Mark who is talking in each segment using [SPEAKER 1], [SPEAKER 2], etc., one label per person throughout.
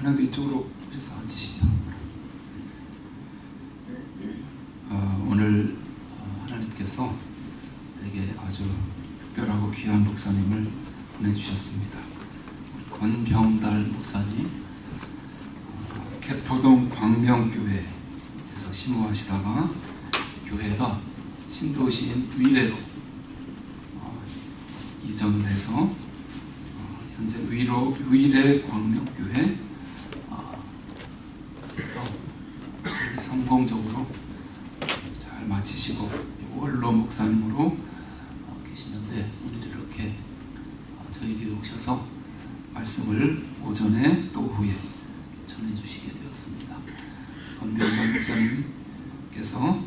[SPEAKER 1] 찬양도 이쪽으로 오셔서 앉으시죠. 오늘 하나님께서 되게 아주 특별하고 귀한 목사님을 보내주셨습니다. 권병달 목사님, 개포동 광명교회에서 심호하시다가 교회가 신도시인 위례로 이전을 해서 현재 위례 광명교회 그래서 성공적으로 잘 마치시고 원로 목사님으로 계시는데 오늘 이렇게 저희 교회 오셔서 말씀을 오전에 또 오후에 전해주시게 되었습니다. 권병달 목사님께서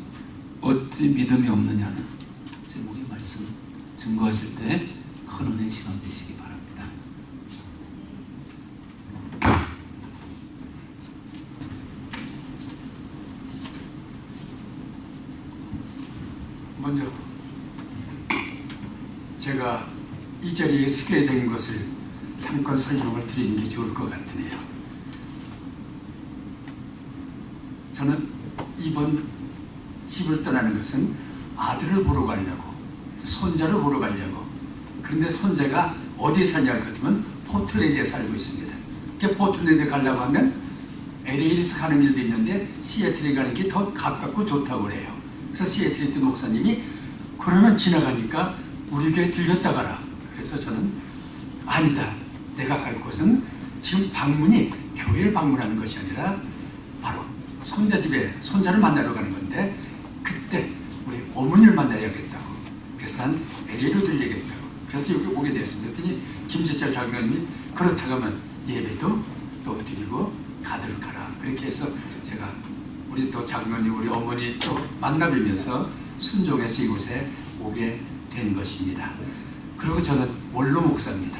[SPEAKER 1] 어찌 믿음이 없느냐는 제목의 말씀 증거하실 때 큰 은혜의 시간 되시기 바랍니다.
[SPEAKER 2] 먼저 제가 이 자리에 서게 된 것을 잠깐 설명을 드리는 게 좋을 것 같으네요. 저는 이번 집을 떠나는 것은 아들을 보러 가려고, 손자를 보러 가려고. 그런데 손자가 어디에 사냐고 하면 포틀랜드에 살고 있습니다. 포틀랜드에 가려고 하면 LA에서 가는 길도 있는데 시애틀에 가는 게 더 가깝고 좋다고 그래요. 그래서 시애틀에 있던 목사님이 그러면 지나가니까 우리 교회 들렸다 가라. 그래서 저는 아니다. 내가 갈 곳은 지금 방문이 교회를 방문하는 것이 아니라 바로 손자 집에 손자를 만나러 가는 건데 그때 우리 어머니를 만나야겠다고. 그래서 난 LA로 들리겠다고. 그래서 여기 오게 됐습니다. 그랬더니 김재철 장로님이 그렇다고 하면 예배도 또 드리고 가도록 하라. 그렇게 해서 제가 우리 또 장로님 우리 어머니 또 만나뵈면서 순종해서 이곳에 오게 된 것입니다. 그리고 저는 원로 목사입니다.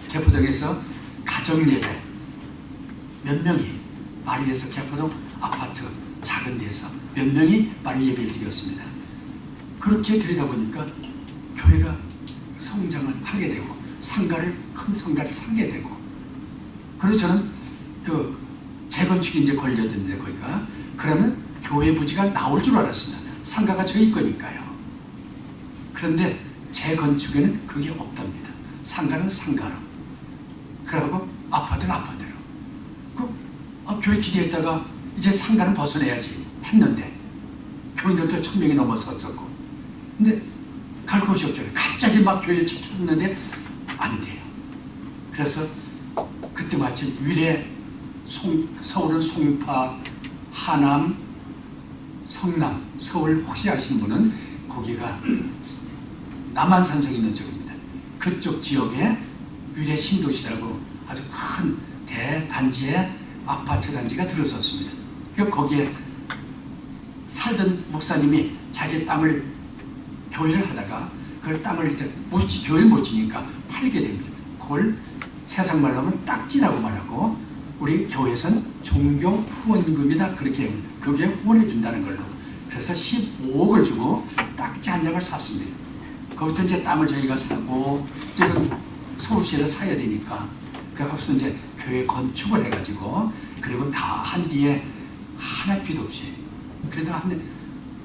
[SPEAKER 2] 개포동에서 가정예배 몇 명이 마리에서 개포동 아파트 작은 데서 몇 명이 마리 예배를 드렸습니다. 그렇게 드리다 보니까 교회가 성장을 하게 되고 큰 성가를 상게 되고 그리고 저는 그 재건축이 이제 걸려드는데 거기가 그러면 교회 부지가 나올 줄 알았습니다. 상가가 저희 거니까요. 그런데 재건축에는 그게 없답니다. 상가는 상가로. 그러고 아파트는 아파트로. 교회 기대했다가 이제 상가는 벗어내야지 했는데 교인들도 1000명이 넘어섰었고, 근데 갈 곳이 없잖아요. 갑자기 막 교회를 찾았는데 안 돼요. 그래서 그때 마침 위례, 서울은 송파, 하남, 성남, 서울 혹시 아시는 분은 거기가 남한산성 있는 쪽입니다. 그쪽 지역에 위례 신도시라고 아주 큰 대단지에 아파트 단지가 들어섰습니다. 그러니까 거기에 살던 목사님이 자기 땅을 교회를 하다가 그걸 땅을 이제 교회를 못 지니까 팔게 됩니다. 그걸 세상 말로 하면 딱지라고 말하고 우리 교회에서는 종교 후원금이다 그렇게 그게 후원해 준다는 걸로. 그래서 15억을 주고 딱지 한 장을 샀습니다. 거기부터 이제 땅을 저희가 사고 지금 서울시에서 사야 되니까 그래서 이제 교회 건축을 해가지고 그리고 다 한 뒤에 하나 필요 없이 그래도 한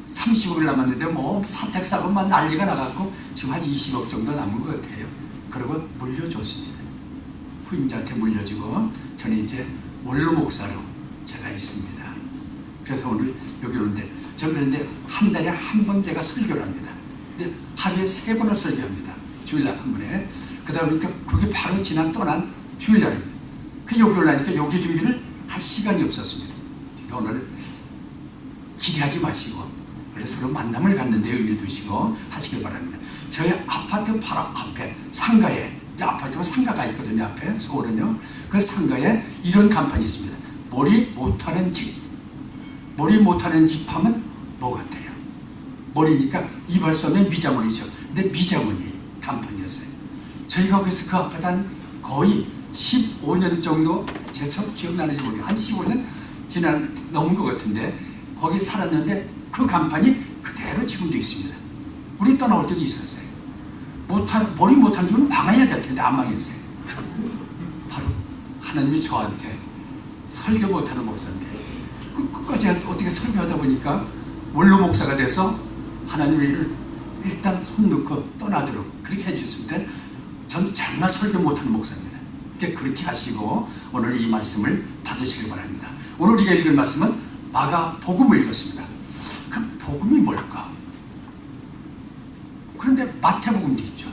[SPEAKER 2] 30억을 남았는데 뭐 사택사고만 난리가 나갖고 지금 한 20억 정도 남은 것 같아요. 그리고 물려줬습니다. 후임자한테 물려주고 저는 이제 원로 목사로 제가 있습니다. 그래서 오늘 여기 오는데 저는 그런데 한 달에 한 번 제가 설교를 합니다. 근데 하루에 3번을 설교합니다. 주일날 한 번에. 그러다 보니까 그게 바로 지난 떠난 주일날입니다. 그 여기 올라니까 여기 준비를 할 시간이 없었습니다. 그러니까 오늘 기대하지 마시고 우리 서로 만남을 갖는데 의미를 두시고 하시길 바랍니다. 저희 아파트 바로 앞에 상가에 이제 아파트가 상가가 있거든요. 앞에 서울은요. 그 상가에 이런 간판이 있습니다. 머리 못하는 집. 머리 못하는 집 하면 뭐 같아요? 머리니까 이발소면 미자문이죠. 근데 미자문이 간판이었어요. 저희가 거기서 그 아파트 한 거의 15년 정도 제 첫 기억나는지 모르겠어요. 한 15년 넘은 것 같은데 거기 살았는데 그 간판이 그대로 지금도 있습니다. 우리 떠나올 때도 있었어요. 머리 못하는 집은 망해야 될 텐데 안 망했어요. 바로 하나님이 저한테 설교 못하는 목사인데 끝까지 어떻게 설교하다 보니까 원로 목사가 돼서 하나님의 일을 일단 손 놓고 떠나도록 그렇게 해주셨습니다. 저는 정말 설교 못하는 목사입니다. 그렇게 하시고 오늘 이 말씀을 받으시길 바랍니다. 오늘 우리가 읽을 말씀은 마가복음을 읽었습니다. 그 복음이 뭘까? 그런데 마태복음도 있죠.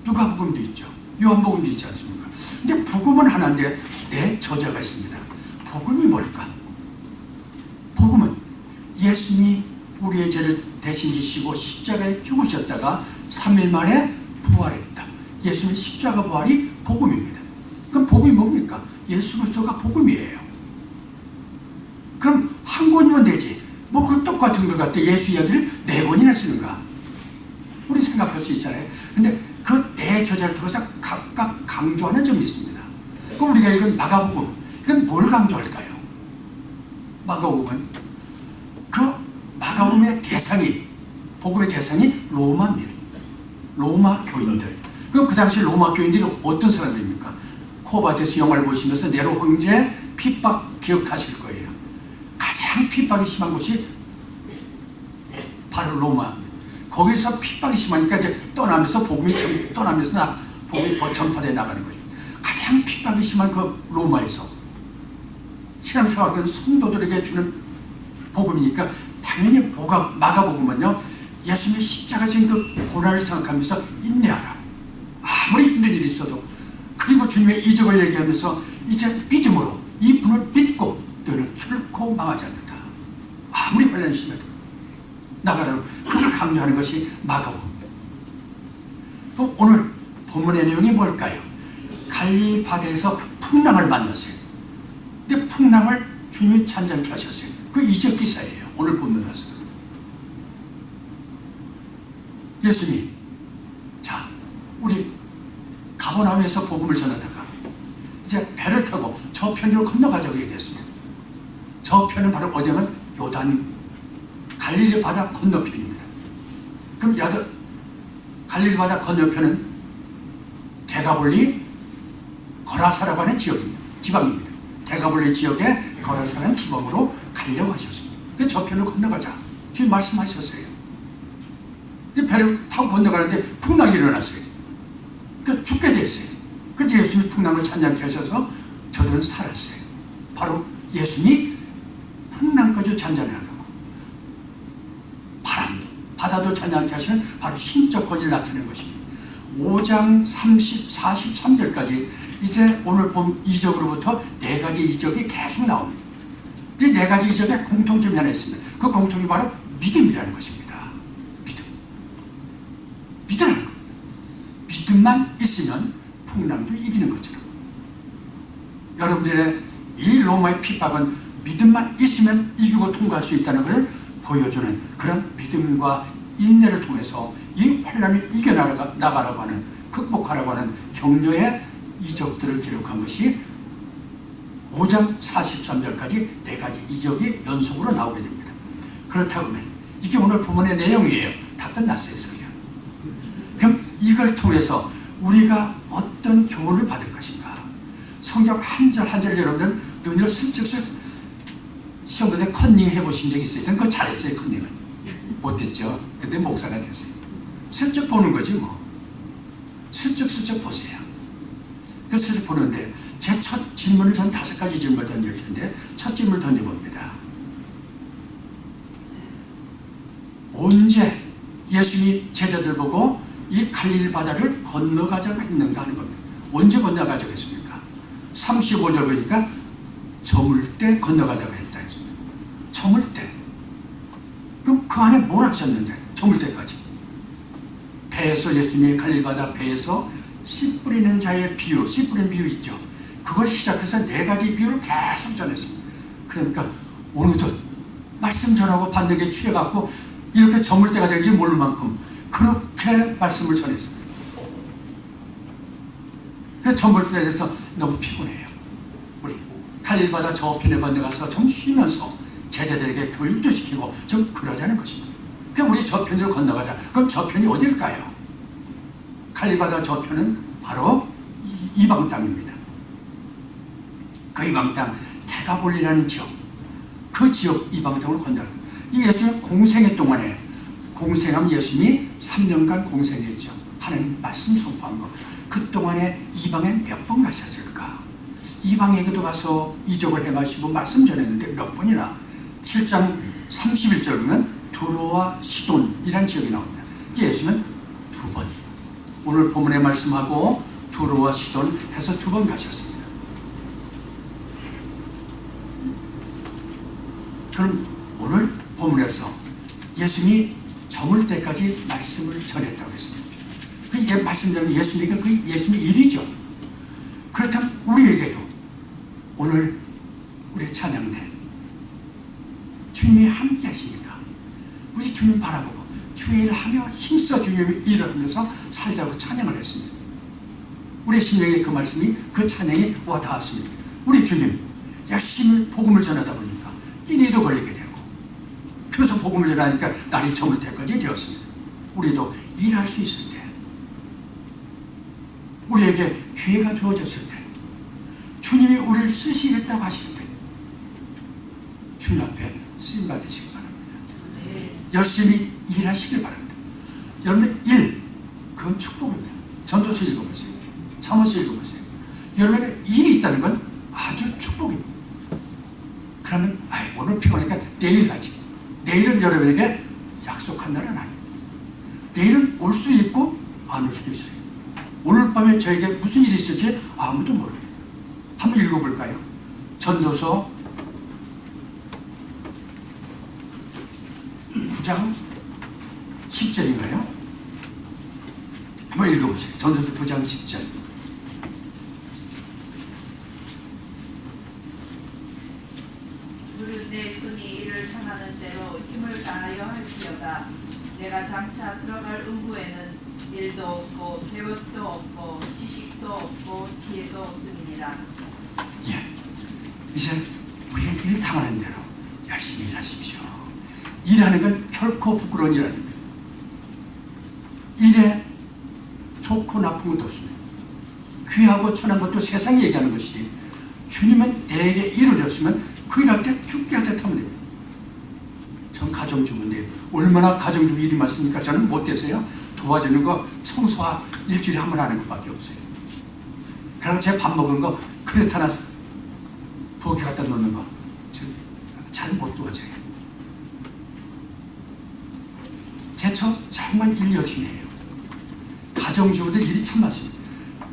[SPEAKER 2] 누가복음도 있죠. 요한복음도 있지 않습니까? 근데 복음은 하나인데 내 저자가 있습니다. 복음이 뭘까? 복음은 예수님이 우리의 죄를 대신 지시고 십자가에 죽으셨다가 3일 만에 부활했다. 예수님 십자가 부활이 복음입니다. 그럼 복음이 뭡니까? 예수 그리스도가 복음이에요. 그럼 한 권이면 되지. 뭐 그 똑같은 걸 갖다 예수 이야기를 4권이나 쓰는가? 우리 생각할 수 있잖아요. 근데 그 내 저자를 통해서 각각 강조하는 점이 있습니다. 그럼 우리가 읽은 마가복음, 이건 뭘 강조할까요? 마가복음은 그 마가복음의 대상이, 복음의 대상이 로마입니다. 로마 교인들. 그럼 그 당시 로마 교인들이 어떤 사람들입니까? 코바데스 영화를 보시면서 네로 황제 핍박 기억하실 거예요. 가장 핍박이 심한 곳이 바로 로마. 거기서 핍박이 심하니까 이제 떠나면서 복음이 전파되어 나가는 거죠. 가장 핍박이 심한 그 로마에서 신앙생활하는 성도들에게 주는 복음이니까 당연히 마가복음은요, 예수님의 십자가 지은 그 고난을 생각하면서 인내하라. 아무리 힘든 일이 있어도. 그리고 주님의 이적을 얘기하면서 이제 믿음으로 이 분을 믿고 너는 결코 망하지 않는다. 아무리 환난이 심해도 나가라고. 그걸 강조하는 것이 마가복음. 또 오늘 본문의 내용이 뭘까요? 갈릴리 바다에서 풍랑을 만났어요. 근데 풍랑을 주님이 찬장케 하셨어요. 그 이적 기사예요. 오늘 본문 말씀. 예수님, 자, 우리 가버나움에서 복음을 전하다가 이제 배를 타고 저편으로 건너가자고 얘기했습니다. 저편은 바로 어디냐면 요단 갈릴리 바다 건너편입니다. 그럼 갈릴리 바다 건너편은 데가볼리 거라사라고 하는 지방입니다. 데가볼리 지역에 거라사라는 지방으로 가려고 하셨습니다. 그 저편을 건너가자. 주님 말씀하셨어요. 배를 타고 건너가는데 풍랑이 일어났어요. 그 죽게 됐어요. 그런데 예수님이 풍랑을 찬양케 하셔서 저들은 살았어요. 바로 예수님이 풍랑까지 잔잔하고 바람도 바다도 찬양케 하시는 바로 신적 권위를 나타낸 것입니다. 5장 43절까지 이제 오늘 본 이적으로부터 네 가지 이적이 계속 나옵니다. 이 네 가지 이적에 공통점이 하나 있습니다. 그 공통이 바로 믿음이라는 것입니다. 믿으라는 것. 믿음만 있으면 풍랑도 이기는 것처럼 여러분들의 이 로마의 핍박은 믿음만 있으면 이기고 통과할 수 있다는 것을 보여주는 그런 믿음과 인내를 통해서 이 환란을 이겨나가라고 하는, 극복하라고 하는 격려의 이적들을 기록한 것이 5장 43절까지 네 가지 이적이 연속으로 나오게 됩니다. 그렇다고 하면 이게 오늘 본문의 내용이에요. 다 끝났어요. 설교. 그럼 이걸 통해서 우리가 어떤 교훈을 받을 것인가? 성경 한 절 한 절을 여러분들 눈으로 슬쩍슬쩍 시험 볼 때 컨닝 해보신 적 있어요? 저는 그거 잘했어요. 컨닝을 못했죠. 근데 목사가 됐어요. 슬쩍 보는 거지 뭐. 슬쩍슬쩍 보세요. 그래서 보는데 제 첫 질문을 전 5가지 질문을 던질 텐데 첫 질문을 던져봅니다. 언제 예수님이 제자들 보고 이 갈릴리 바다를 건너가자고 했는가 하는 겁니다. 언제 건너가자고 했습니까? 35절 보니까 저물 때 건너가자고 했다 했습니다. 저물 때. 그럼 그 안에 뭘 하셨는데 저물 때까지. 배에서 예수님이 갈릴리 바다 배에서 씨 뿌리는 자의 비유, 씨 뿌리는 비유 있죠. 그걸 시작해서 네 가지 비유를 계속 전했습니다. 그러니까 오늘도 말씀 전하고 받는 게 취해갖고 이렇게 저물 때가 되는지 모를 만큼 그렇게 말씀을 전했습니다. 그 저물 때에 대해서 너무 피곤해요. 우리 갈릴리 바다 저편에 건너가서 좀 쉬면서 제자들에게 교육도 시키고 좀 그러자는 것입니다. 그럼 우리 저편으로 건너가자. 그럼 저편이 어딜까요? 갈릴리 바다 저편은 바로 이방 땅입니다. 그 이방 땅 데가볼리라는 지역, 그 지역 이방 땅으로 건너갑니다. 이 예수님 공생애 동안에 공생하면 예수님이 3년간 공생했죠. 하나님 말씀 선포한 거. 그 동안에 이방에 몇 번 가셨을까? 이방에게도 가서 이적을 행하시고 말씀 전했는데 몇 번이나? 7장 31절 보면 두로와 시돈이라는 지역이 나옵니다. 예수님은 2번. 오늘 본문의 말씀하고 두로와 시돈 해서 2번 가셨습니다. 그럼 오늘 본문에서 예수님이 저물 때까지 말씀을 전했다고 했습니다. 그 말씀 전에 예수님이 그 예수님의 일이죠. 그렇다면 우리에게도 오늘 우리 찬양대 주님이 함께 하십니까? 우리 주님 바라보고 주의 일을 하며 힘써 주님의 일을 하면서 살자고 찬양을 했습니다. 우리 심령에 그 말씀이, 그 찬양이 와닿았습니다. 우리 주님 열심히 복음을 전하다 보니까 끼니도 걸리게 되고 그래서 복음을 전하니까 날이 저물 때까지 되었습니다. 우리도 일할 수 있을 때, 우리에게 기회가 주어졌을 때, 주님이 우리를 쓰시겠다고 하실 때 주님 앞에 쓰임 받으시기 바랍니다. 열심히 일하시길 바랍니다. 여러분의 일, 그건 축복입니다. 전도서 읽어보세요. 잠언서 읽어보세요. 여러분의 일이 있다는 건 아주 축복입니다. 그러면 오늘 피곤하니까 내일 가지. 내일은 여러분에게 약속한 날은 아닙니다. 내일은 올 수도 있고 안 올 수도 있어요. 오늘 밤에 저에게 무슨 일이 있을지 아무도 모릅니다. 한번 읽어볼까요? 전도서 9장 10절인가요? 한번 읽어보세요. 전도서 9장 10절.
[SPEAKER 3] 내 손이 이를 당하는 대로 힘을 다하여 할지어다. 내가 장차 들어갈 음부에는 일도 없고 계획도 없고 지식도 없고 지혜도 없음이니라.
[SPEAKER 2] 예, 이제 우리가 일 당하는 대로 열심히 사십시오. 일하는 건 결코 부끄러운 일 아닙니다. 일에 좋고 나쁜 것도 없습니다. 귀하고 천한 것도 세상이 얘기하는 것이 주님은 내게 일을 줬으면 그 일할 때 죽게 하듯 하면 됩니다. 전 가정주부인데 얼마나 가정주부 일이 많습니까? 저는 못 돼서요. 도와주는 거 청소와 일주일에 한 번 하는 것밖에 없어요. 그리고 제 밥 먹은 거 그릇 하나 부엌에 갖다 놓는 거 잘 못 도와줘요. 제처 정말 일 열심히 해요. 가정주부들 일이 참 많습니다.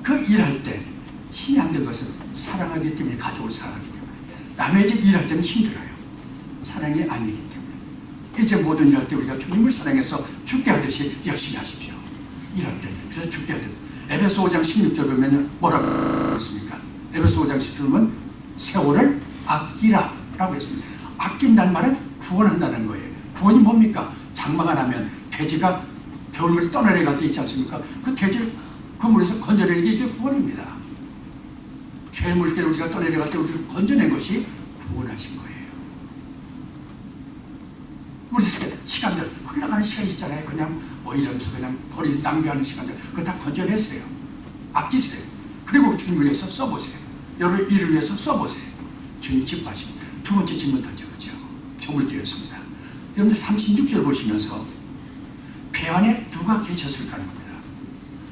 [SPEAKER 2] 그 일할 때 힘이 안 든 것은 사랑하기 때문에, 가족을 사랑하기 때문에. 남의 집 일할 때는 힘들어요. 사랑이 아니기 때문에. 이제 모든 일할 때 우리가 주님을 사랑해서 죽게 하듯이 열심히 하십시오. 일할 때. 그래서 죽게 하듯. 에베소 5장 16절 보면 뭐라고 했습니까? 에베소 5장 16절 보면 세월을 아끼라 라고 했습니다. 아낀다는 말은 구원한다는 거예요. 구원이 뭡니까? 장마가 나면 돼지가 겨울물에 떠내려갈 때 있지 않습니까? 그 돼지를 그 물에서 건져내는 게 이게 구원입니다. 죄의 물결 우리가 떠내려갈 때 우리를 건져낸 것이 구원하신 거예요. 우리 시간들 흘러가는 시간이 있잖아요. 그냥 뭐 이러면서 그냥 낭비하는 시간들 그거 다 건져내세요. 아끼세요. 그리고 주님을 위해서 써보세요. 여러분 일을 위해서 써보세요. 주님 기뻐하십니다. 두 번째 질문 던져보죠. 종을 띄웠습니다. 여러분들 36절 보시면서 배 안에 누가 계셨을까 하는 겁니다.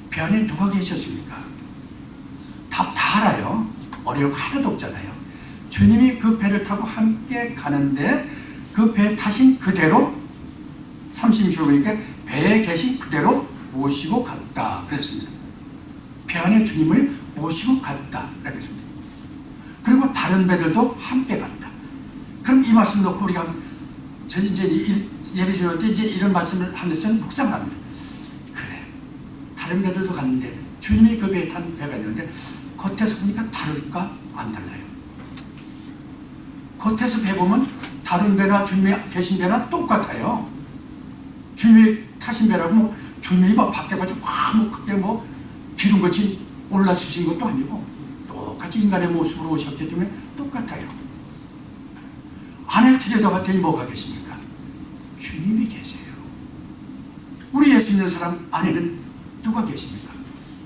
[SPEAKER 2] 배 안에 누가 계셨습니까? 답 다 알아요. 어려울 거 하나도 없잖아요. 주님이 그 배를 타고 함께 가는데 그 배에 타신 그대로 36절 보니까 배에 계신 그대로 모시고 갔다 그랬습니다. 배 안에 주님을 모시고 갔다 그랬습니다. 그리고 다른 배들도 함께 갔다. 그럼 이 말씀 놓고 우리가 이제 예배 드릴 때 이제 이런 말씀을 하면서 묵상합니다. 그래, 다른 배들도 갔는데 주님이 그 배에 탄 배가 있는데 겉에서 보니까 다를까? 안 달라요. 겉에서 배 보면 다른 배나 주님이 계신 배나 똑같아요. 주님이 타신 배라고 뭐 주님이 막 밖에 가지고 뭐 크게 뭐 기름같이 올라주신 것도 아니고 똑같이 인간의 모습으로 오셨기 때문에 똑같아요. 안을 들여다봤더니 뭐가 계십니까? 주님이 계세요. 우리 예수 믿는 사람 안에는 누가 계십니까?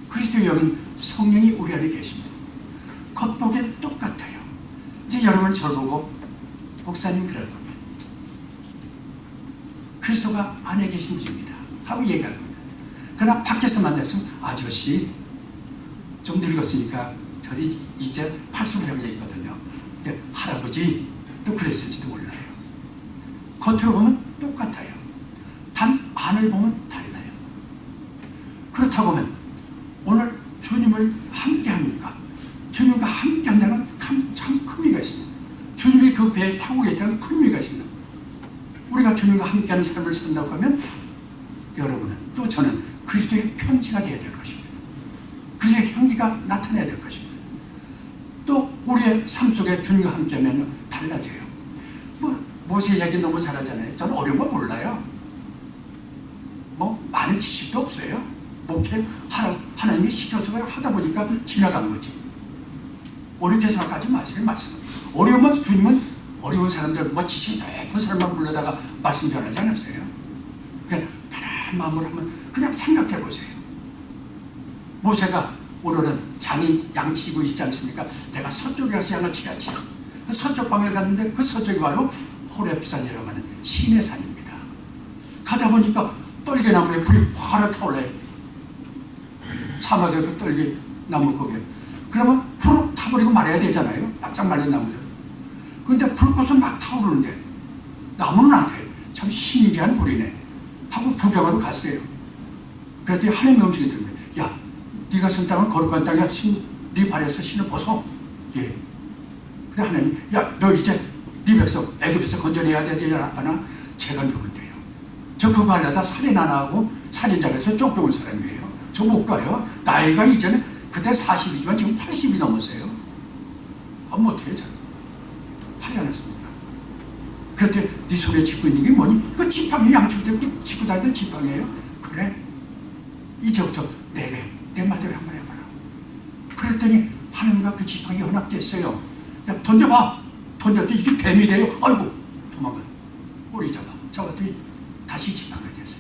[SPEAKER 2] 그리스도의 영인 성령이 우리 안에 계십니다. 겉보기엔 똑같아요. 이제 여러분 저를 보고 목사님 그럴 겁니다. 그리스도가 안에 계신 분입니다 하고 얘기할 겁니다. 그러나 밖에서 만났으면 아저씨 좀 늙었으니까 저도 이제 80을 있거든요. 할아버지 또 그랬을지도 몰라요. 겉으로 보면 똑같아요. 단 안을 보면 달라요. 그렇다고 하면 오늘 주님을 함께 하니까 주님과 함께 한다는 참 큰 의미가 있습니다. 주님이 그 배에 타고 계시다는 큰 의미가 있습니다. 우리가 주님과 함께하는 삶을 산다고 하면 여러분은 또 저는 그리스도의 편지가 되어야 될 것입니다. 그리스도의 향기가 나타나야 될 것입니다. 또 우리의 삶 속에 주님과 함께하면 달라져요. 모세 이야기 너무 잘하잖아요. 저는 어려운 거 몰라요. 뭐 많은 지식도 없어요. 목회 하나님이 시켜서 하다 보니까 지나간 거지. 어렵게 생각하지 마세요. 말씀. 어려우면 주님은 어려운 사람들, 뭐 지식이 높은 사람만 불러다가 말씀 전하지 않았어요. 그냥 편한 마음으로 하면 그냥 생각해 보세요. 모세가 오늘은 장이 양치고 있지 않습니까? 내가 서쪽에 가서 양을 치야지. 서쪽 방을 갔는데 그 서쪽이 바로 호렙산이라고 하는 신의 산입니다. 가다 보니까 떨개나무에 불이 화를 타올라요. 사막에 그 떨개나무 거기에. 그러면 불을 타버리고 말아야 되잖아요. 바짝 말린 나무들. 그런데 불꽃은 막 타오르는데 나무는 안 타요. 참 신기한 불이네 하고 구경하러 갔어요. 그랬더니 하나님의 음식이 들는데 야, 네가 선 땅은 거룩한 땅이야. 네 발에서 신을 벗어. 예. 근데 하나님, 야, 너 이제 네 백성 애굽에서 건져내야 되지 않아? 제가 누군데요? 저 그거 하려다 살인 하나 하고 살인자에서 쫓겨온 사람이에요. 저 못 가요. 나이가 이제는 그때 40이지만 지금 80이 넘었어요. 못해요. 저는. 하지 않았습니다. 그런데 네 손에 짚고 있는 게 뭐니? 이거 지팡이 양쪽에 짚고 다니는 지팡이에요. 그래? 이제부터 내 말대로 한번 해봐라. 그랬더니 하나님과 그 지팡이 연합됐어요. 야, 던져봐. 던졌더니 이게 뱀이 돼요. 아이고, 도망가. 꼬리 잡았더니 다시 지팡이가 됐어요.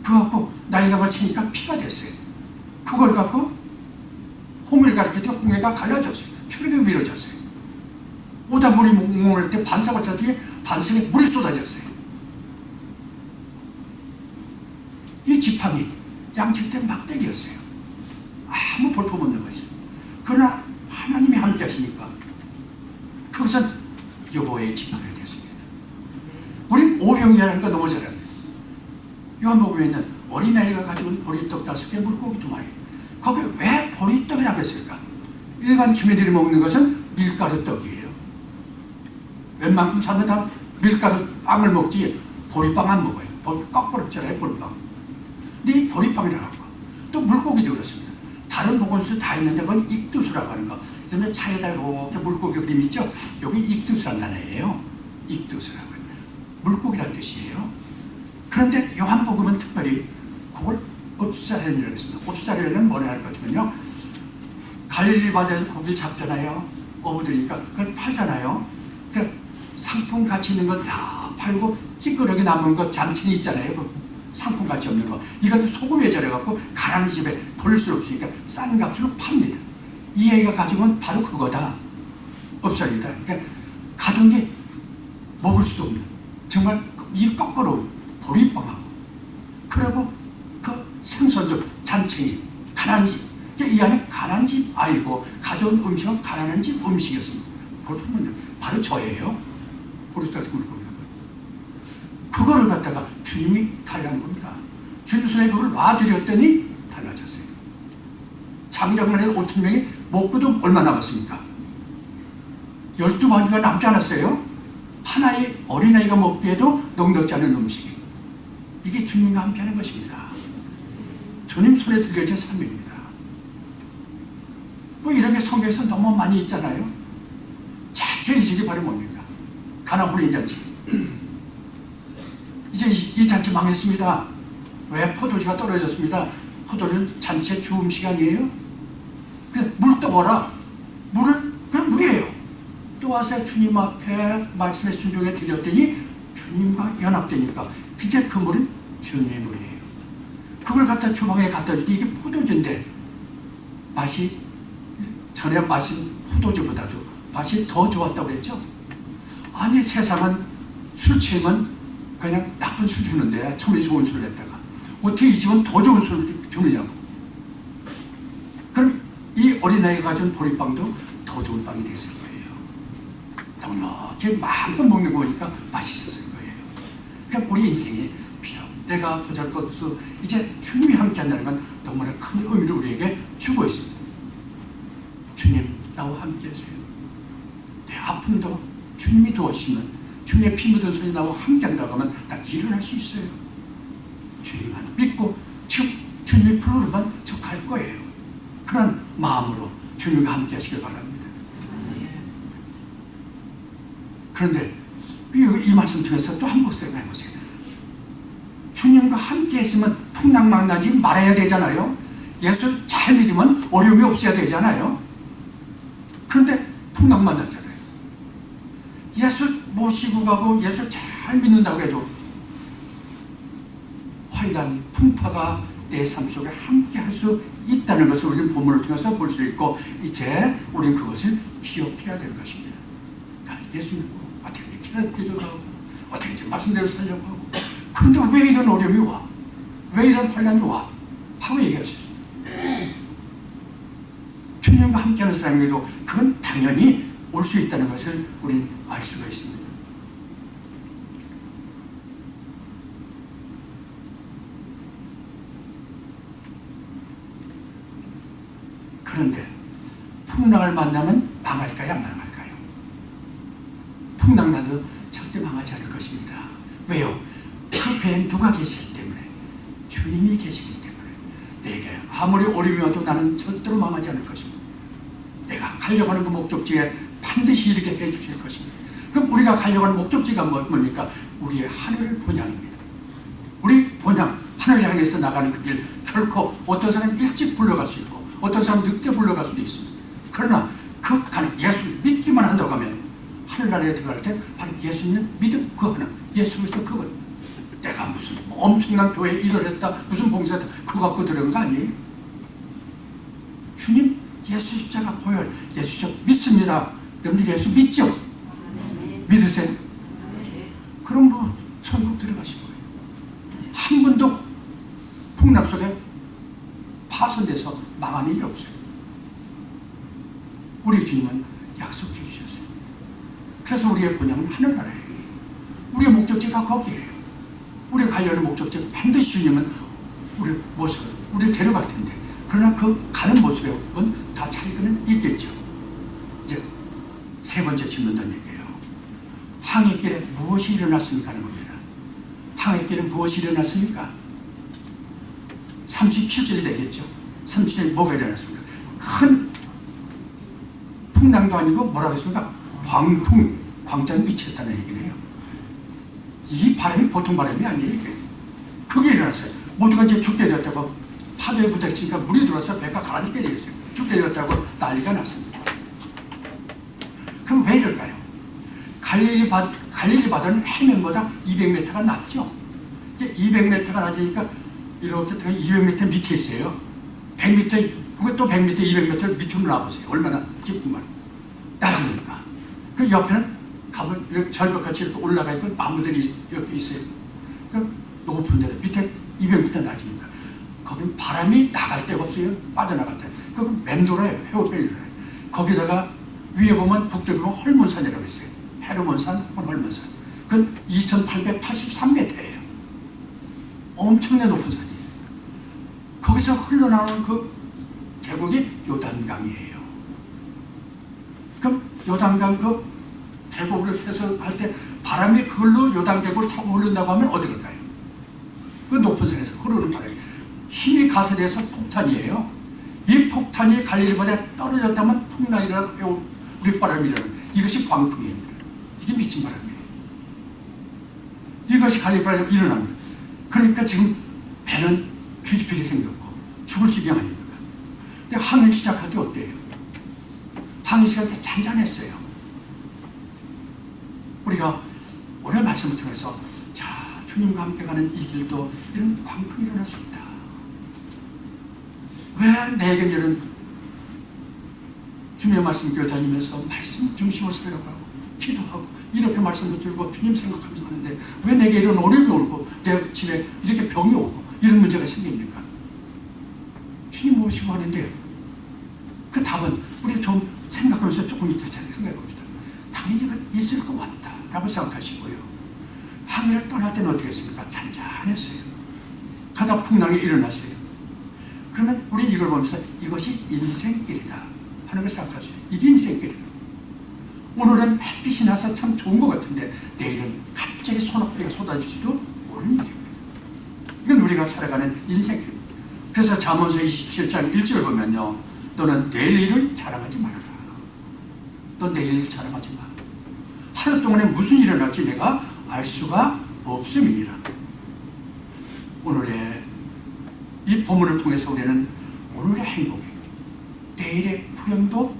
[SPEAKER 2] 그거 갖고 나일강을 치니까 피가 됐어요. 그걸 갖고 홍해를 가리켰더니 홍해가 갈라졌어요. 추리가 밀어졌어요. 오다 물이 몽롱할 때 반사가 쳤더니 반석에 물이 쏟아졌어요. 이 지팡이 양칠 때 막대기였어요. 아무 볼품 없는 것이죠. 이해하는 거 너무 잘합니다. 요한복음에 있는 어린아이가 가지고 온 보리떡 5개, 물고기 2마리. 거기 왜 보리떡이라고 했을까? 일반 주민들이 먹는 것은 밀가루 떡이에요. 웬만큼 사람들 다 밀가루 빵을 먹지 보리빵 안 먹어요. 거꾸로 있잖아요, 보리빵. 근데 이 보리빵이라고 하고 또 물고기도 그렇습니다. 다른 복음서도 다 있는데 그건 익두수라고 하는 거. 그다음에 차에다 이렇게 물고기 그림 있죠? 여기 익두수란 단어예요. 익두수라고 해요. 물고기란 뜻이에요. 그런데 요한복음은 특별히 그걸 읍사련이라고 했습니다. 읍사련은 뭐라 할 것 같으면요, 갈릴리 바다에서 고기를 잡잖아요. 어부들이니까 그걸 팔잖아요. 그 상품 가치 있는 건 다 팔고 찌끄러기 남은 거 잔치니 있잖아요. 그 상품 가치 없는 거. 이것도 소금에 절여갖고 가라는 집에 버릴 수 없으니까 싼 값으로 팝니다. 이 애가 가지고 온 바로 그거다. 읍사련이다. 그러니까 가족이 먹을 수도 없는 정말 이 거꾸로 보리빵하고, 그리고 그 생선도 잔챙이, 가난한 집. 이 안에 가난한 집 아이고 가져온 음식은 가난한 집 음식이었습니다. 바로 저예요. 보리떡 물고기는. 그거를 갖다가 주님이 달라는 겁니다. 주님 손에 그걸 놔드렸더니 달라졌어요. 장작만 해도 5,000명이 먹고도 얼마 남았습니까? 12마리가 남지 않았어요. 하나의 어린아이가 먹기에도 넉넉지 않은 음식이. 이게 주님과 함께하는 것입니다. 주님 손에 들려진 삶입니다. 뭐 이런 게 성경에서 너무 많이 있잖아요. 최초의 이적이 바로 뭡니까? 가나 불린 잔치. 이제 이 잔치 망했습니다. 왜? 포도주가 떨어졌습니다. 포도주는 잔치의 주 음식아니에요? 물 떠보라. 물을 그냥 물이에요. 또 와서 주님 앞에 말씀에 순종해 드렸더니 주님과 연합되니까 이제 그 물은 주님의 물이에요. 그걸 갖다 주방에 갖다 주니 이게 포도주인데 맛이 전에 마신 포도주보다도 맛이 더 좋았다고 그랬죠? 아니 세상은 술 취하면 그냥 나쁜 술 주는데 처음에 좋은 술을 했다가 어떻게 이 집은 더 좋은 술을 주느냐고. 그럼 이 어린아이가 가진 보리빵도 더 좋은 빵이 됐을 거예요. 넉넉히 마음껏 먹는 거 보니까 맛있었을 거예요. 그러니까 우리 인생이 비록 내가 보잘것없어 이제 주님이 함께 한다는 건 너무나 큰 의미를 우리에게 주고 있습니다. 주님 나와 함께 하세요. 내 아픔도 주님이 도와주시면 주님의 피 묻은 손이 나와 함께 한다고 하면 난 일어날 수 있어요. 주님만 믿고 즉 주님이 부르면 저 갈 거예요. 그런 마음으로 주님과 함께 하시길 바랍니다. 그런데 이 말씀 통해서 또 한 번 생각해보세요. 주님과 함께 했으면 풍랑만 나지 말아야 되잖아요. 예수 잘 믿으면 어려움이 없어야 되잖아요. 그런데 풍랑만 나잖아요. 예수 모시고 가고 예수 잘 믿는다고 해도 환난, 풍파가 내 삶 속에 함께 할 수 있다는 것을 우리는 본문을 통해서 볼 수 있고 이제 우리는 그것을 기억해야 될 것입니다. 나 예수 믿고 어떻게 기도도 하고 어떻게 말씀대로 살려고 하고 그런데 왜 이런 어려움이 와? 왜 이런 환난이 와? 하고 얘기할 수 있어요. 주님과 함께하는 사람에게도 그건 당연히 올 수 있다는 것을 우리는 알 수가 있습니다. 그런데 풍랑을 만나면 망할까요? 안 망할까요? 풍랑 나도 절대 망하지 않을 것입니다. 왜요? 그 배에 누가 계시기 때문에 주님이 계시기 때문에 내게 아무리 어려움이 와도 나는 절대로 망하지 않을 것입니다. 내가 가려고 하는 그 목적지에 반드시 이르게 해 주실 것입니다. 그럼 우리가 가려고 하는 목적지가 뭡니까? 우리의 하늘 본향입니다. 우리 본향, 하늘 향해서 나가는 그 길 결코 어떤 사람은 일찍 불러갈 수 있고 어떤 사람은 늦게 불러갈 수도 있습니다. 그러나 그 가는 예수 믿기만 한다고 하면 하늘나라에 들어갈 때 바로 예수님 믿음 그 하나 예수 그리스도 그것 내가 무슨 엄청난 교회에 일을 했다 무슨 봉사했다 그거 갖고 들은 거 아니에요? 주님 예수 십자가 보혈 예수 저 믿습니다. 여러분들 예수 믿죠? 믿으세요? 그럼 뭐 천국 들어가신 거예요. 한 번도 풍랑 속에 파손돼서 망한 일이 없어요. 우리 주님은 약속해 주셨어요. 그래서 우리의 본향은 하늘나라예요. 우리의 목적지가 거기에요. 가려는 목적지 반드시 주님은 우리 모습을 우리 데려갈 텐데, 그러나 그 가는 모습은 다 차이는 있겠죠. 이제 세 번째 질문던 얘기예요. 항해길에 무엇이 일어났습니까 하는 겁니다. 항해길에 무엇이 일어났습니까? 37절이 되겠죠. 37절에 뭐가 일어났습니까? 큰 풍랑도 아니고 뭐라고 했습니까? 광풍, 광장이 미쳤다는 얘기네요. 이 바람이 보통 바람이 아니에요. 이게. 그게 일어났어요. 모두가 이제 죽게 되었다고 파도에 부닥치니까 물이 들어와서 배가 가라앉게 되었어요. 죽게 되었다고 난리가 났습니다. 그럼 왜 이럴까요? 갈릴리 바다는 해면보다 200m가 낮죠. 이제 200m가 낮으니까 이렇게 200m 밑에 있어요. 100m, 또 100m, 200m 밑으로 놔보세요. 얼마나 깊은가. 낮으니까. 그 옆에는 가면 절벽같이 이렇게 올라가 있고 나무들이 옆에 있어요. 그 높은 데다 밑에 200m 낮으니까. 거긴 바람이 나갈 데가 없어요. 빠져나갈 때. 그건 맴돌아요. 해오빼이를. 거기다가 위에 보면 북쪽에 보면 헐몬산이라고 있어요. 헤르몬산, 헐몬산. 그건 2883m예요. 엄청나게 높은 산이에요. 거기서 흘러나오는 그 계곡이 요단강이에요. 그럼 요단강 그 계곡으로 해서 할 때 바람이 그걸로 요단 계곡을 타고 흐른다고 하면 어디 갈까요? 그 높은 산에서 흐르는 바람이 힘이 가설해서 폭탄이에요. 이 폭탄이 갈릴리 바다에 떨어졌다면 풍랑이라고 물바람이라는 이것이 광풍입니다. 이게 미친 바람이에요. 이것이 갈릴리 바다에 일어납니다. 그러니까 지금 배는 뒤집히게 생겼고 죽을 지경 아닙니까? 근데 항해 시작할 때 어때요? 항해 시작할 때 잔잔했어요. 우리가 오늘 말씀을 통해서 자, 주님과 함께 가는 이 길도 이런 광풍이 일어났습니다. 왜 내게 이런 주님의 말씀 교회 다니면서 말씀 중심으로 살아가고 기도하고 이렇게 말씀을 들고 주님 생각하면서 하는데 왜 내게 이런 어려움이 오고 내 집에 이렇게 병이 오고 이런 문제가 생깁니까? 주님 모시고 하는데요. 그 답은 우리 좀 생각하면서 조금 이따 생각해 봅시다. 당연히 있을 것 같다 라고 생각하시고요. 항해를 떠날 때는 어떻게 했습니까? 잔잔했어요. 가다 풍랑이 일어났어요. 그러면 우리 이걸 보면서 이것이 인생길이다 하는 걸 생각하세요. 이게 인생길이다. 오늘은 햇빛이 나서 참 좋은 것 같은데 내일은 갑자기 소나기가 쏟아질지도 모르는 일입니다. 이건 우리가 살아가는 인생길입니다. 그래서 잠언서 27장 1절 보면요. 너는 내일 일을 자랑하지 말아라. 너 내일 일 자랑하지 마. 하루 동안에 무슨 일이 일어날지 내가 알 수가 없음이니라. 오늘의 이 본문을 통해서 우리는 오늘의 행복이 내일의 불행도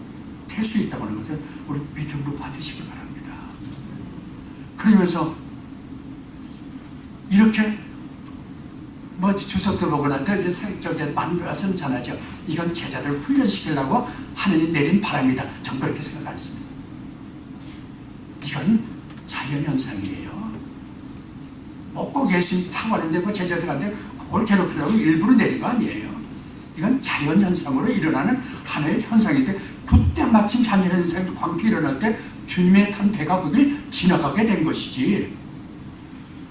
[SPEAKER 2] 될 수 있다고 하는 것을 우리 믿음으로 받으시기 바랍니다. 그러면서 이렇게 주석들 보고 난데 저게 말씀 전하죠. 이건 제자를 훈련시키려고 하느님 내린 바람이다. 전 그렇게 생각 안 씁니다. 이건 자연현상이에요. 먹고 계신 타고하는데 그 제자들 한테 그걸 괴롭히려고 일부러 내린 거 아니에요. 이건 자연현상으로 일어나는 하나의 현상인데 그때 마침 자연현상이 광풍이 일어날 때 주님의 탄 배가 거길 지나가게 된 것이지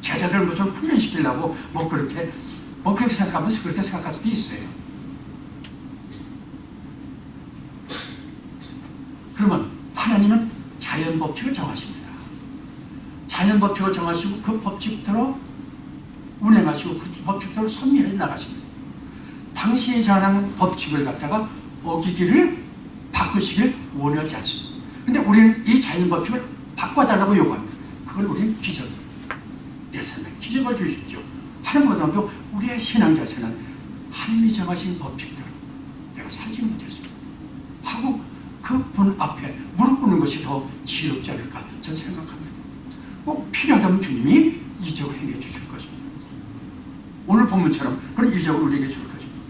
[SPEAKER 2] 제자들 무슨 훈련시키려고 그렇게 생각하면서 그렇게 생각할 수도 있어요. 그러면 하나님은 자연 법칙을 정하십니다. 자연 법칙을 정하시고 그 법칙대로 운행하시고 그 법칙대로 섭리해 나가십니다. 당시에 정한 법칙을 갖다가 어기기를 바꾸시길 원하지 않습니다. 근데 우리는 이 자연 법칙을 바꿔달라고 요구합니다. 그걸 우리는 기적, 내 삶에 기적을 주십시오 하는 것도 우리의 신앙 자체는 하나님이 정하신 법칙대로 내가 살지 못했습니다 하고 그 분 앞에 무릎 꿇는 것이 더 지혜롭지 않을까 저는 생각합니다. 꼭 필요하다면 주님이 이적을 행해 주실 것입니다. 오늘 본문처럼 그런 이적을 우리에게 줄 것입니다.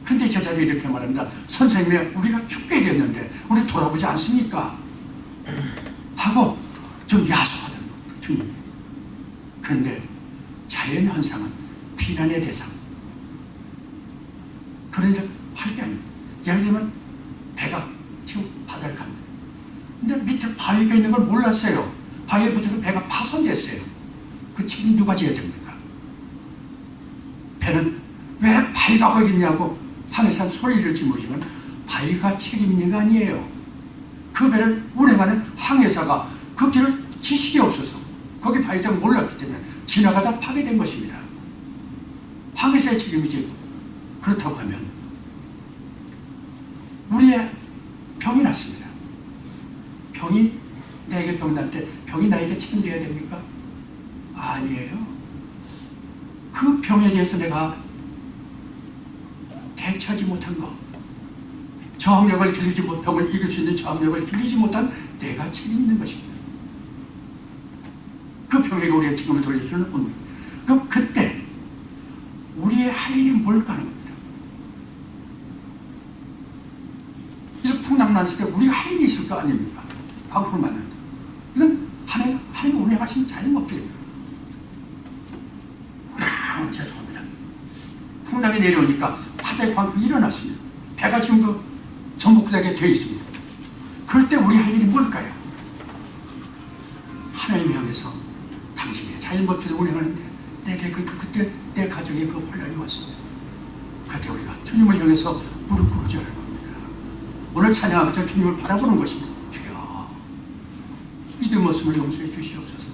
[SPEAKER 2] 그런데 제자들이 이렇게 말합니다. 선생님이 우리가 죽게 됐는데 우리 돌아보지 않습니까? 하고 좀 야속하다는 겁니다. 주님이. 그런데 자연현상은 비난의 대상. 그러니까 할 게 아닙니다. 예를 들면 배가 지금 바다를 갑니다. 근데 밑에 바위가 있는 걸 몰랐어요. 바위에 붙어서 배가 파손됐어요. 그 책임 누가 져야 됩니까? 배는 왜 바위가 거기 있냐고 항해사 소리를 질지 모르지만 바위가 책임 있는 거 아니에요. 그 배를 운행하는 항해사가 그 길을 지식이 없어서 거기 바위 때문에 몰랐기 때문에 지나가다 파괴된 것입니다. 항해사의 책임이지. 그렇다고 하면 우리의 병이 났습니다. 병이 내게 병 날 때 병이 나에게 책임져야 됩니까? 아니에요. 그 병에 대해서 내가 대처하지 못한 거, 저항력을 길리지 못, 병을 이길 수 있는 저항력을 길리지 못한 내가 책임 있는 것입니다. 그 병에게 우리의 책임을 돌릴 수는 없는. 그럼 그때 우리의 할 일이 뭘까 하는 겁니다. 이런 풍랑 났을 때 우리가 할 일이 있을 거 아닙니까? 광풍을 만나는데 이건 하나님 운행하시는 자연법칙이에요. 죄송합니다. 풍랑이 내려오니까 바다에 광풍이 일어났습니다. 배가 지금 그 전복되게 되어 있습니다. 그럴 때 우리 할 일이 뭘까요? 하나님 향해서 당신의 자연법칙을 운행하는데 내게 그때 내 가정에 그 혼란이 왔습니다. 그때 우리가 주님을 향해서 무릎 꿇으라는 겁니다. 오늘 찬양하기 전 주님을 바라보는 것입니다. 주여, 믿음 없음을 용서해 주시옵소서.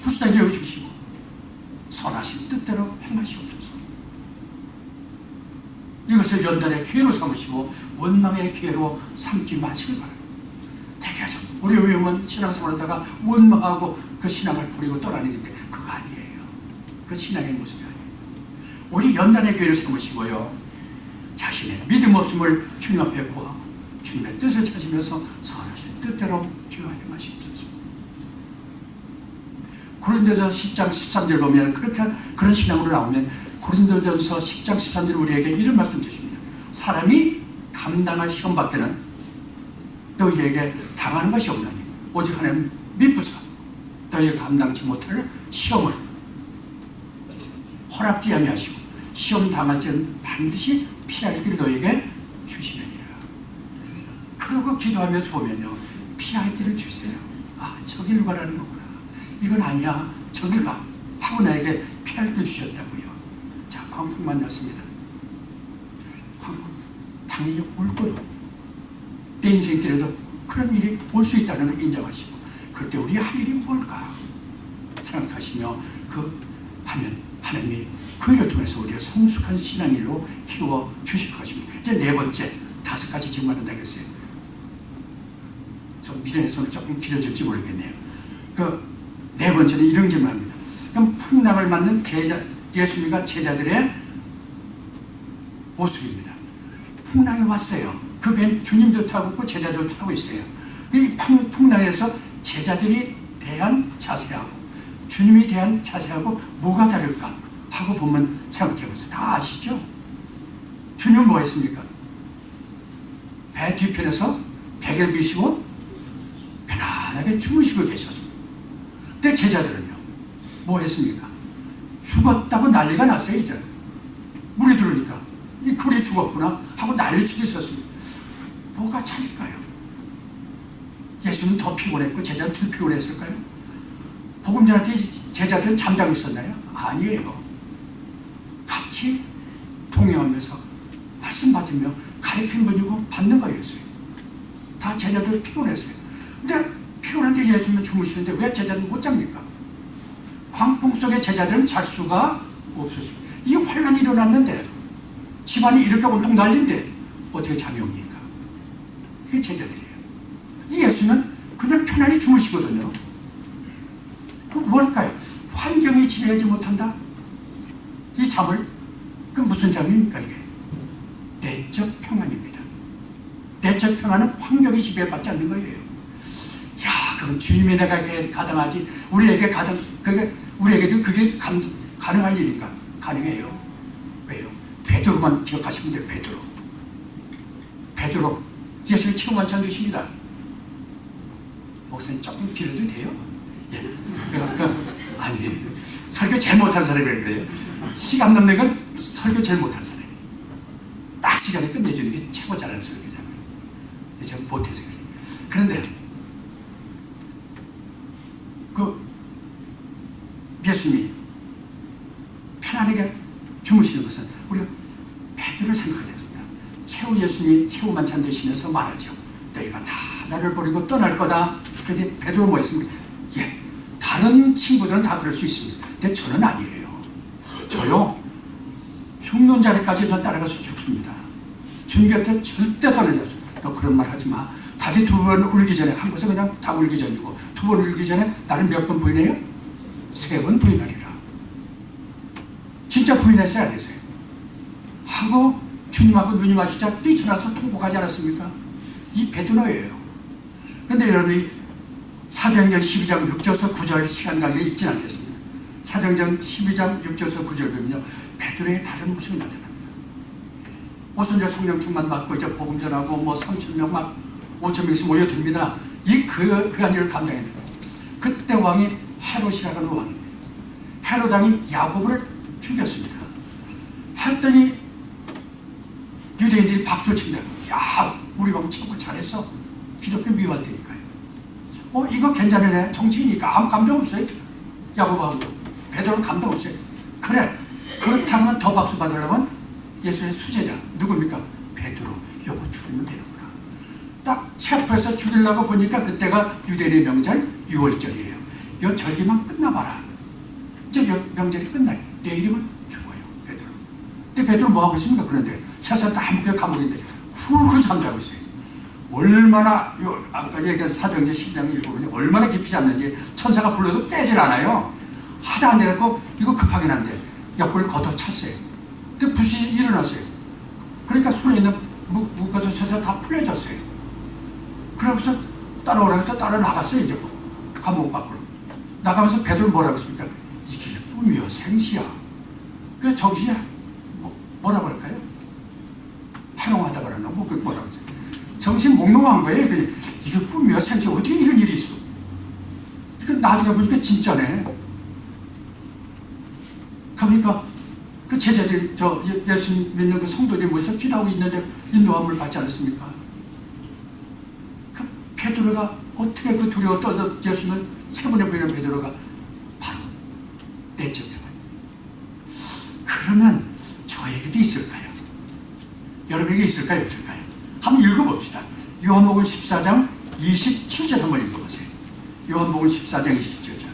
[SPEAKER 2] 불쌍히 여겨주시고 선하신 뜻대로 행하시옵소서. 이것을 연단의 기회로 삼으시고 원망의 기회로 삼지 마시길 바랍니다. 대개 좀 어려우면 신앙생활하다가 원망하고 그 신앙을 버리고 떠나는 건데 그거 아니에요. 그 신앙의 모습이 아니에요. 우리 연단의 기회를 삼으시고요, 자신의 믿음 없음을 주님 앞에 구하고 주님의 뜻을 찾으면서 선하신 뜻대로 주여 행하시옵소서. 고린도전서 10장 13절 보면 그런 신앙으로 나오면 고린도전서 10장 13절 우리에게 이런 말씀 주십니다. 사람이 감당할 시험 밖에는 너희에게 당하는 것이 없나니 오직 하나님 믿으사 너희가 감당치 못할 시험을 허락지 아니하시고 시험 당할 때는 반드시 피할 길을 너희에게 주시느니라. 그러고 기도하면서 보면요, 피할 길을 주세요. 아, 저길 가라는 거구나. 이건 아니야, 저길 가 하고 나에게 피할 길 주셨다고요. 자, 광풍 만났습니다. 광풍 당연히 올 거도 내 인생길에도 그런 일이 올 수 있다는 걸 인정하시고 그럴 때 우리 할 일이 뭘까 생각하시며 하면 하나님이 그 일을 통해서 우리가 성숙한 신앙인으로 키워 주실 것입니다. 이제 네 번째, 5가지 질문을 나겠어요. 좀 미련에서는 조금 길어질지 모르겠네요. 네 번째는 이런 질문입니다. 그럼 풍랑을 맞는 예수님과 제자들의 모습입니다. 풍랑이 왔어요. 그 배는 주님도 타고 있고 제자들도 타고 있어요. 이 풍랑에서 제자들이 대한 자세하고 주님이 대한 자세하고 뭐가 다를까 하고 보면 생각해보세요. 다 아시죠? 주님은 뭐 했습니까? 배 뒤편에서 베개를 비시고 편안하게 주무시고 계셨습니다. 근데 제자들은요, 뭐 했습니까? 죽었다고 난리가 났어요. 이제 물이 들으니까 이 굴이 죽었구나 하고 난리치고 있었습니다. 뭐가 차일까요? 예수는 더 피곤했고 제자는 더 피곤했을까요? 복음 전할 때 제자들은 잠자고 있었나요? 아니에요. 같이 동행하면서 말씀 받으며 가르침 번이고 받는 거였어요. 다 제자들 피곤했어요. 근데 피곤한데 예수님은 주무시는데 왜 제자들은 못 잡니까? 광풍 속에 제자들은 잘 수가 없었어요. 이 환란이 일어났는데 집안이 이렇게 온통 난린데 어떻게 잠이 옵니까? 이게 제자들이에요. 이 예수는 그냥 편안히 주무시거든요. 그럼 뭘까요? 환경이 지배하지 못한다? 이 잠을, 그 무슨 잠입니까 이게? 내적 평안입니다. 내적 평안은 환경이 지배받지 않는 거예요. 야, 그럼 주님이 내가 가능하지? 우리에게도 그게 가능할 일인가? 가능해요. 왜요? 베드로만 기억하시면 돼요. 베드로 예수의 최고 만찬 주십니다. 목사님 조금 빌어도 돼요? 예. 아니, 설교 제일 못하는 사람이 그래요. 시간 넘는 건 설교 제일 못하는 사람이. 딱 시간에 끝내주는 게 최고 잘하는 설교잖아요. 제가 못해서 그래요. 그런데 예수님이 예수님이 새우 만찬 드시면서 말하죠. 너희가 다 나를 버리고 떠날 거다. 그래서 베드로 뭐 했습니까? 예, 다른 친구들은 다 그럴 수 있습니다. 근데 저는 아니에요. 저요, 죽는 자리까지 저 따라가서 죽습니다. 주님 곁에 절대 떠나지 않습니다. 너 그런 말 하지 마. 닭이 2번 울기 전에, 한 곳에 그냥 닭 울기 전이고 2번 울기 전에 나를 몇 번 부인해요? 3번 부인하리라. 진짜 부인했어요, 안 했어요? 하고 주님하고 눈이 마주자 뛰쳐나서 통곡하지 않았습니까? 이 베드로예요. 그런데 여러분이 사도행전 12장 6절에서 9절 시간 관계 읽진 않겠습니다. 사도행전 12장 6절에서 9절 보면요, 베드로의 다른 모습이 나타납니다. 오순절 성령 충만 받고 이제 복음 전하고 뭐 3,000명 막 5,000명씩 모여듭니다. 그 안일을 감당해야 됩니다. 그때 왕이 헤롯이라는 왕입니다. 헤롯 왕이 야고보를 죽였습니다. 했더니 유대인들이 박수를 칩니다. 야, 우리 왕 친구 잘했어. 기독교 미워할 테니까요. 이거 괜찮네. 정치이니까 아무 감정 없어요. 야고보하고 베드로는 감동 없어요. 그래, 그렇다면 더 박수 받으려면 예수의 수제자 누굽니까? 베드로. 요거 죽이면 되는구나. 딱 체포해서 죽이려고 보니까 그때가 유대인의 명절 6월절이에요. 요 절기만 끝나봐라. 이제 명절이 끝나요. 내일이면 죽어요, 베드로. 근데 베드로 뭐 하고 있습니까? 그런데 세상 다 함께 감옥인데 훌훌 잠자고 있어요. 얼마나 아까 얘기한 사도행전 12장 읽어보니 얼마나 깊이 잤는지 천사가 불러도 깨질 않아요. 하다 안 돼갖고 이거 급하긴 한데 옆구리를 걷어찼어요. 근데 부시 일어났어요. 그러니까 손에 있는 무거도 세상 다 풀려졌어요. 그러면서 따라오라고 해서 따라 나갔어요. 이제 감옥 밖으로 나가면서 베드로 뭐라고 했습니까? 이게 꿈이야 생시야. 그 정신이 뭐라고 할까요? 해롱하다 그러나 뭐라고 하죠? 정신 몽롱한 거예요. 그냥 이게 꿈이야 생시. 어떻게 이런 일이 있어? 이거 나중에 보니까 진짜네. 그러니까 그 제자들 예수 믿는 그 성도들이 모여서 기도하고 있는데 인도함을 받지 않았습니까? 그 베드로가 어떻게 그 두려워 떠서 예수는 세 번에 보이는 베드로가 바로 넷째 편. 그러면 저에게도 있을까요? 여러분에게 있을까요? 없을까요? 한번 읽어봅시다. 요한복음 14장 27절 한번 읽어보세요. 요한복음 14장 27절.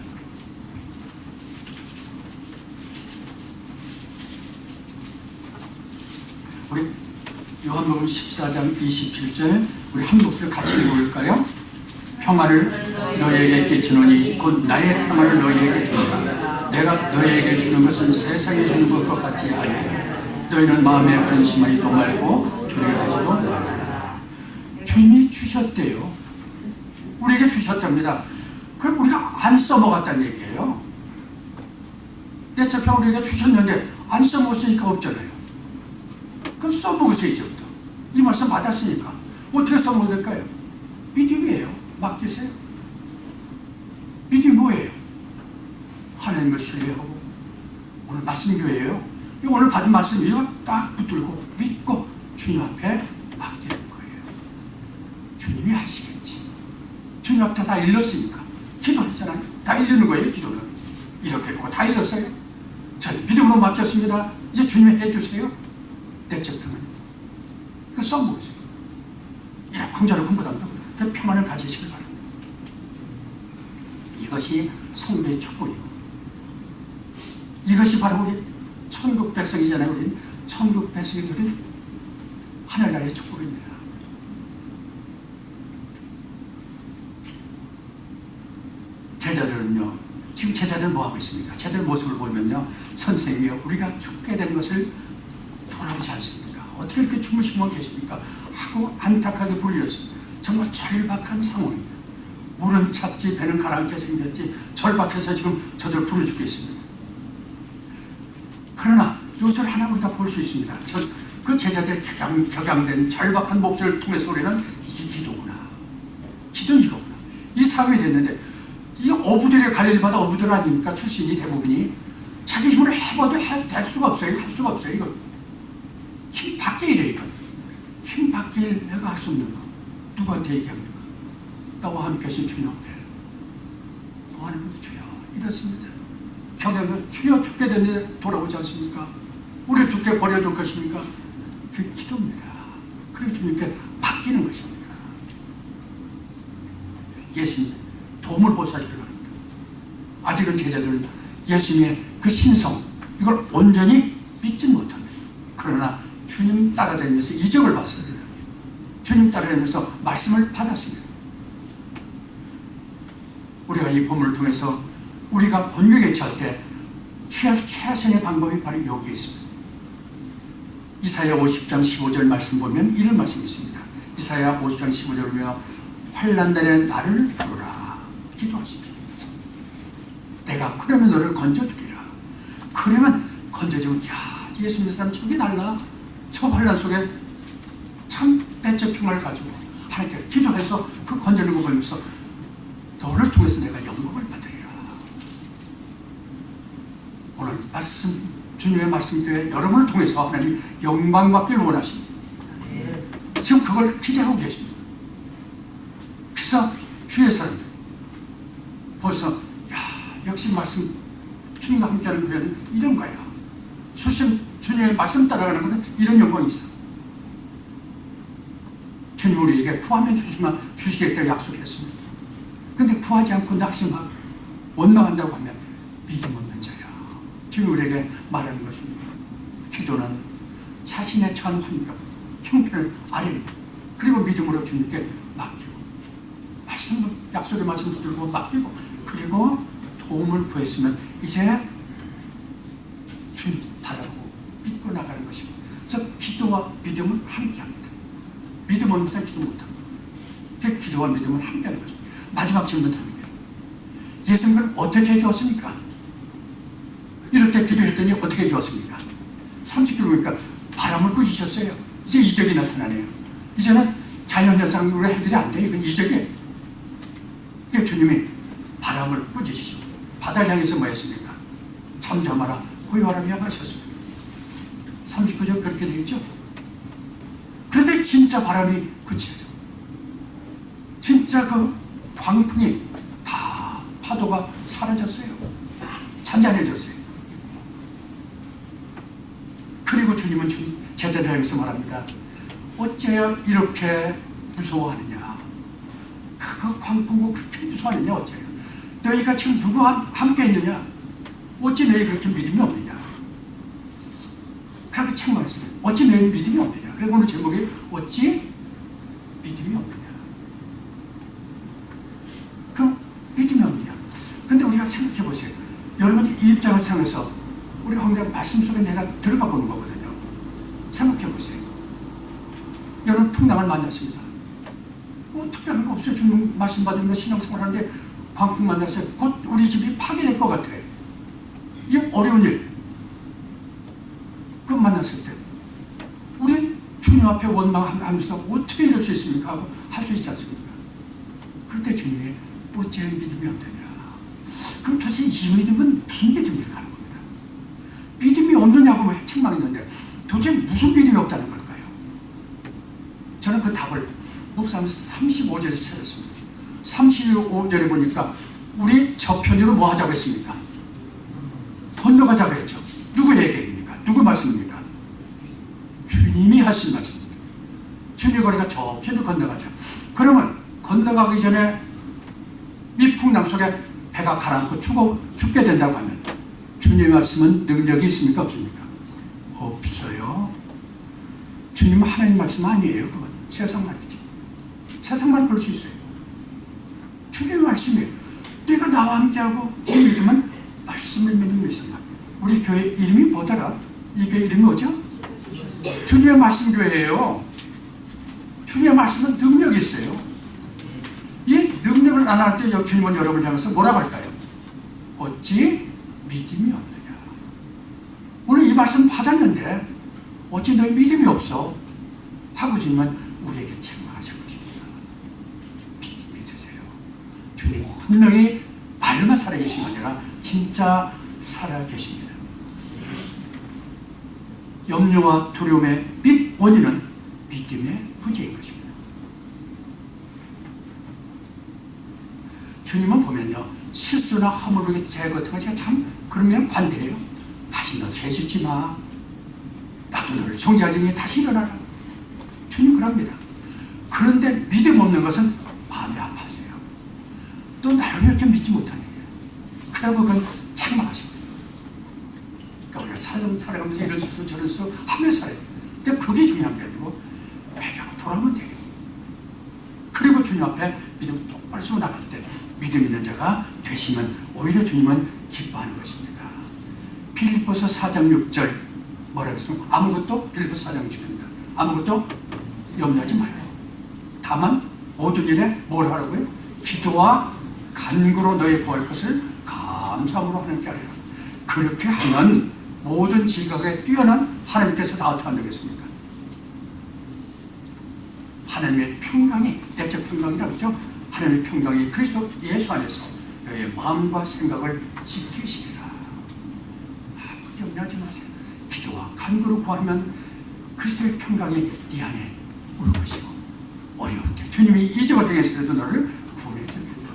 [SPEAKER 2] 우리 요한복음 14장 27절 우리 한 목소리 같이 읽어볼까요? 평화를 너희에게 끼치노니 곧 나의 평화를 너희에게 주노라. 내가 너희에게 주는 것은 세상에 주는 것과 같지 아니하여 너희는 마음에 근심하지도 말고 두려워하지도 말라. 주님이 주셨대요. 우리에게 주셨답니다. 그럼 우리가 안 써먹었다는 얘기예요. 넷째 평 우리에게 주셨는데 안 써먹었으니까 없잖아요. 그럼 써먹으세요. 이제부터 이 말씀 받았으니까 어떻게 써먹어야 될까요? 믿음이에요. 맡기세요. 믿음이 뭐예요? 하나님을 신뢰하고 오늘 말씀 교회예요. 오늘 받은 말씀 이거 딱 붙들고 믿고 주님 앞에 맡기는 거예요. 주님이 하시겠지. 주님 앞에 다 일렀으니까 기도했잖아요. 다 일르는 거예요. 기도는 이렇게 놓고 다 일렀어요. 저는 믿음으로 맡겼습니다. 이제 주님이 해주세요. 넷째 평안. 이거 써먹으세요. 이렇게 궁자를 공부한다고 그 평안을 가지시길 바랍니다. 이것이 성도의 축복이고 이것이 바로 우리 천국 백성이잖아요. 우리 천국 백성들이 하늘나라의 축복입니다. 제자들은요, 지금 제자들 뭐 하고 있습니까? 제자들 모습을 보면요, 선생님이요, 우리가 죽게 된 것을 돌아오지 않습니까? 어떻게 이렇게 주무시고만 계십니까? 하고 안타깝게 불렸습니다. 정말 절박한 상황입니다. 물은 찼지 배는 가라앉게 생겼지 절박해서 지금 저들 부르 죽겠습니다. 그러나 요소를 하나 우리가 볼 수 있습니다. 그 제자들의 격양된 절박한 목소리를 통해서 우리는 이게 기도구나. 기도는 이거구나. 이 사회에 됐는데 이 어부들의 갈릴리마다 어부들 아닙니까? 출신이 대부분이 자기 힘으로 해봐도 될 수가 없어요. 할 수가 없어요. 이거 힘 밖에 이래. 이거 힘 밖에 내가 할 수 없는 거 누구한테 얘기합니까? 나와 함께 하신 주님 앞에 구하는 것도 주여 이렇습니다. 격양은 주여 죽게 됐는데 돌아오지 않습니까? 우리 죽게 버려둘 것입니까? 그 기도입니다. 그리고 주님께 맡기는 것입니다. 예수님 도움을 호소하시길 바랍니다. 아직은 제자들은 예수님의 그 신성 이걸 온전히 믿지 못합니다. 그러나 주님 따라다니면서 이적을 봤습니다. 주님 따라다니면서 말씀을 받았습니다. 우리가 이 본문을 통해서 우리가 곤욕에 처할 때 취할 최선의 방법이 바로 여기에 있습니다. 이사야 50장 15절 말씀 보면 이런 말씀이 있습니다. 이사야 50장 15절 보면 환난 날에 나를 부르라 기도하십시오. 내가 그러면 너를 건져주리라. 그러면 건져주면 야 예수님의 사람 촉이 날라. 저 환난 속에 참 내적 평화를 가지고 하나님께 기도해서 그 건져내는 거 보면서 너를 통해서 내가 영광을 받으리라. 오늘 말씀 주님의 말씀 교회 여러분을 통해서 하나님 영광 받기를 원하십니다. 지금 그걸 기대하고 계십니다. 그래서 주의 사람들 벌써 야 역시 말씀 주님과 함께하는 교회는 이런 거야. 수심 주님의 말씀 따라가는 것은 이런 영광이 있어. 주님 우리에게 구하면 주시겠다고 약속했습니다. 근데 구하지 않고 낙심하고 원망한다고 하면 믿음 없는 자야. 주님 우리에게 말하는 것입니다. 기도는 자신의 처한 환경, 형편을 아뢰고 그리고 믿음으로 주님께 맡기고 말씀을 약속의 말씀 붙들고 맡기고 그리고 도움을 구했으면 이제 주님 바라고 믿고 나가는 것입니다. 그래서 기도와 믿음은 함께합니다. 믿음 없는 자는 기도 못합니다. 그 기도와 믿음은 함께하는 것입니다. 마지막 질문 드립니다. 예수님은 어떻게 해주었습니까? 이렇게 기도했더니 어떻게 해주었습니까? 30절 보니까 바람을 꾸짖으셨어요. 이제 이적이 나타나네요. 이제는 자연현상으로 해결이 안 돼요. 이건 이적이에요. 그러니까 주님이 바람을 꾸짖으시고 바다를 향해서 뭐 했습니까? 잠잠하라 고요하라 명하셨습니다. 39절 그렇게 되겠죠? 그런데 진짜 바람이 그쳐요. 진짜 그 광풍이 다 파도가 사라졌어요. 잔잔해졌어요. 그리고 주님은 제자들 향해서 말합니다. 어째요 이렇게 무서워하느냐? 그 광풍을 그렇게 무서워하느냐 어째요? 너희가 지금 누구와 함께 있느냐? 어찌 너희 그렇게 믿음이 없느냐? 그렇게 책망했어요. 어찌 너희 믿음이 없느냐? 그래서 오늘 제목이 어찌 믿음이 없느냐? 그럼 믿음이 없느냐? 근데 우리가 생각해 보세요. 여러분이 이 입장을 생각해서 우리 황장 말씀 속에 내가 들어가 보는 거거든요. 생각해 보세요. 여러분 풍랑을 만났습니다. 뭐 특별한 거 없어요. 주님 말씀 받으면 신앙생활 하는데 광풍 만났어요. 곧 우리 집이 파괴될 것 같아요. 이게 어려운 일. 그 만났을 때 우리 주님 앞에 원망하면서 어떻게 이럴 수 있습니까? 하고 할 수 있지 않습니까? 그럴 때 주님이 어째 믿음이 없느냐? 그럼 도대체 이 믿음은 무슨 믿음일까 하는 겁니다. 믿음이 없느냐고 책망했는데 도대체 무슨 믿음이 없다는 걸까요? 저는 그 답을 목사하면서 35절에서 찾았습니다. 35절에 보니까 우리 저편으로 뭐 하자고 했습니까? 건너가자고 했죠. 누구의 얘기입니까? 누구 말씀입니까? 주님이 하신 말씀입니다. 주님의 거리가 저편으로 건너가자. 그러면 건너가기 전에 미풍랑 속에 배가 가라앉고 죽게 된다고 하면 주님의 말씀은 능력이 있습니까? 없습니까? 없어요. 주님은 하나님 말씀 아니에요. 그건 세상 말이죠. 세상 말 그럴 수 있어요. 주님의 말씀이에요. 네가 나와 함께하고 이 믿음은 말씀을 믿는 믿음이다. 우리 교회 이름이 뭐더라? 이 교회 이름이 뭐죠? 주님의 말씀 교회예요. 주님의 말씀은 능력이 있어요. 이 능력을 나눌 때 주님은 여러분을 향해서 뭐라고 할까요? 어찌 믿음이 없느냐? 오늘 이 말씀 받았는데 어찌 너희 믿음이 없어? 하고 주님은 우리에게 책망하실 것입니다. 믿으세요. 주님은 분명히 말만 살아계신 게 아니라 진짜 살아계십니다. 염려와 두려움의 밑 원인은 믿음의 부재인 것입니다. 주님은 보면요, 실수나 허물을 제 같은 거 제가 참 그러면 관대해요. 다시 너 죄 짓지 마. 나도 너를 정죄하지 다시 일어나라. 주님 그럽니다. 그런데 믿음 없는 것은 마음이 아파하세요. 또 나를 왜 이렇게 믿지 못하냐. 그러고 그건 책망하시고. 그러니까 우리가 살아가면서 이럴 수 저럴 수 하며 살아요. 근데 그게 중요한 게 아니고 회개하고 돌아오면 돼요. 그리고 주님 앞에 믿음 똑바로 쓰고 나갈 때 믿음 있는 자가 되시면 오히려 주님은 기뻐하는 것입니다. 빌립보서 4장 6절 뭐라고 했습니까? 아무것도 빌립보서 4장 6절입니다. 아무것도 염려하지 말고 다만 모든 일에 뭘 하라고요? 기도와 간구로 너희 구할 것을 감사함으로 하나님께 하리라. 그렇게 하면 모든 지각에 뛰어난 하나님께서 다 어떻게 한다고 했습니까? 하나님의 평강이, 내적 평강이라고 했죠? 하나님의 평강이 그리스도 예수 안에서 너의 마음과 생각을 지키시리라. 염려하지 마세요. 기도와 간구로 구하면 그리스도의 평강이 네 안에 올 것이고 어려울 때 주님이 이적을 행해서라도 너를 구원해 주겠다.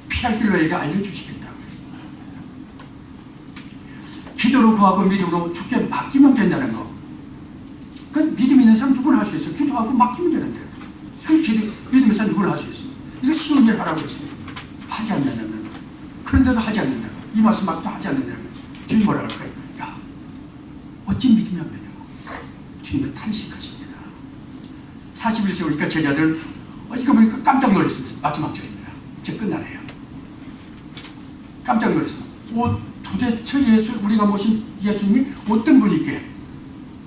[SPEAKER 2] 피할 길 너에게 알려주시겠다고. 기도로 구하고 믿음으로 주께 맡기면 된다는 거. 그 믿음 있는 사람 누구나 할 수 있어요. 기도하고 맡기면 되는데 그 믿음 있는 사람 누구나 할 수 있어요. 이거 쉬운 일 하라고 했습니다. 하지 않는다면 그런데도 하지 않는다면 이 말씀 막도 하지 않는다면 주님 뭐라 할까요? 야 어찌 믿음이 없느냐고 주님은 탄식하십니다. 41절 오니까 제자들 이거 보니까 깜짝 놀랐습니다. 마지막 절입니다. 이제 끝나네요. 깜짝 놀랐습니다. 도대체 우리가 모신 예수님이 어떤 분이기에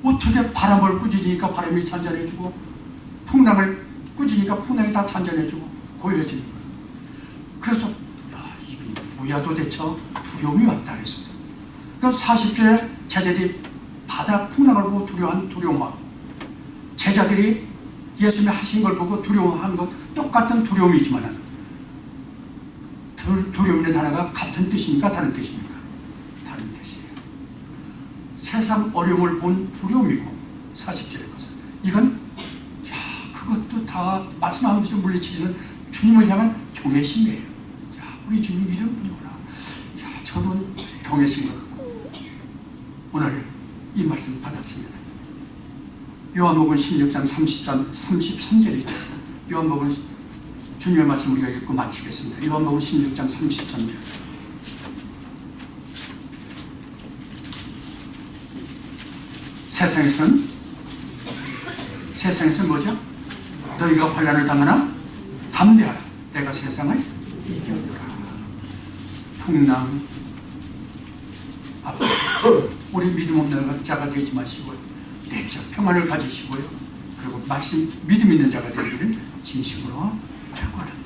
[SPEAKER 2] 어떻게 바람을 꾸짖으니까 바람이 잔잔해지고 풍랑을 꾸짖으니까 풍랑이 다 잔잔해지고 고요해지는 거예요. 그래서 이분이 뭐야 도대체 두려움이 왔다 그랬습니다. 그러니까 40절에 제자들이 바다 풍랑을 보고 두려움하고 제자들이 예수님이 하신 걸 보고 두려워한 것 똑같은 두려움이지만 두려움의 단어가 같은 뜻입니까? 다른 뜻입니까? 다른 뜻이에요. 세상 어려움을 본 두려움이고 40절의 것은 이건 그것도 다 말씀하면서 물리치는 주님을 향한 경외심이에요. 우리 주님 이런 분이구나. 저는 경외심을 갖고 오늘 이 말씀 받았습니다. 요한복음 16장 33절이죠. 요한복음 주님의 말씀 우리가 읽고 마치겠습니다. 요한복음 16장 33절. 세상에서는 뭐죠? 너희가 환난을 당하나 담대하라. 내가 세상을 이겼노라. 풍랑 앞에 우리 믿음 없는 자가 되지 마시고요. 내적 평안을 가지시고요. 그리고 믿음 있는 자가 되기를 진심으로 축원합니다.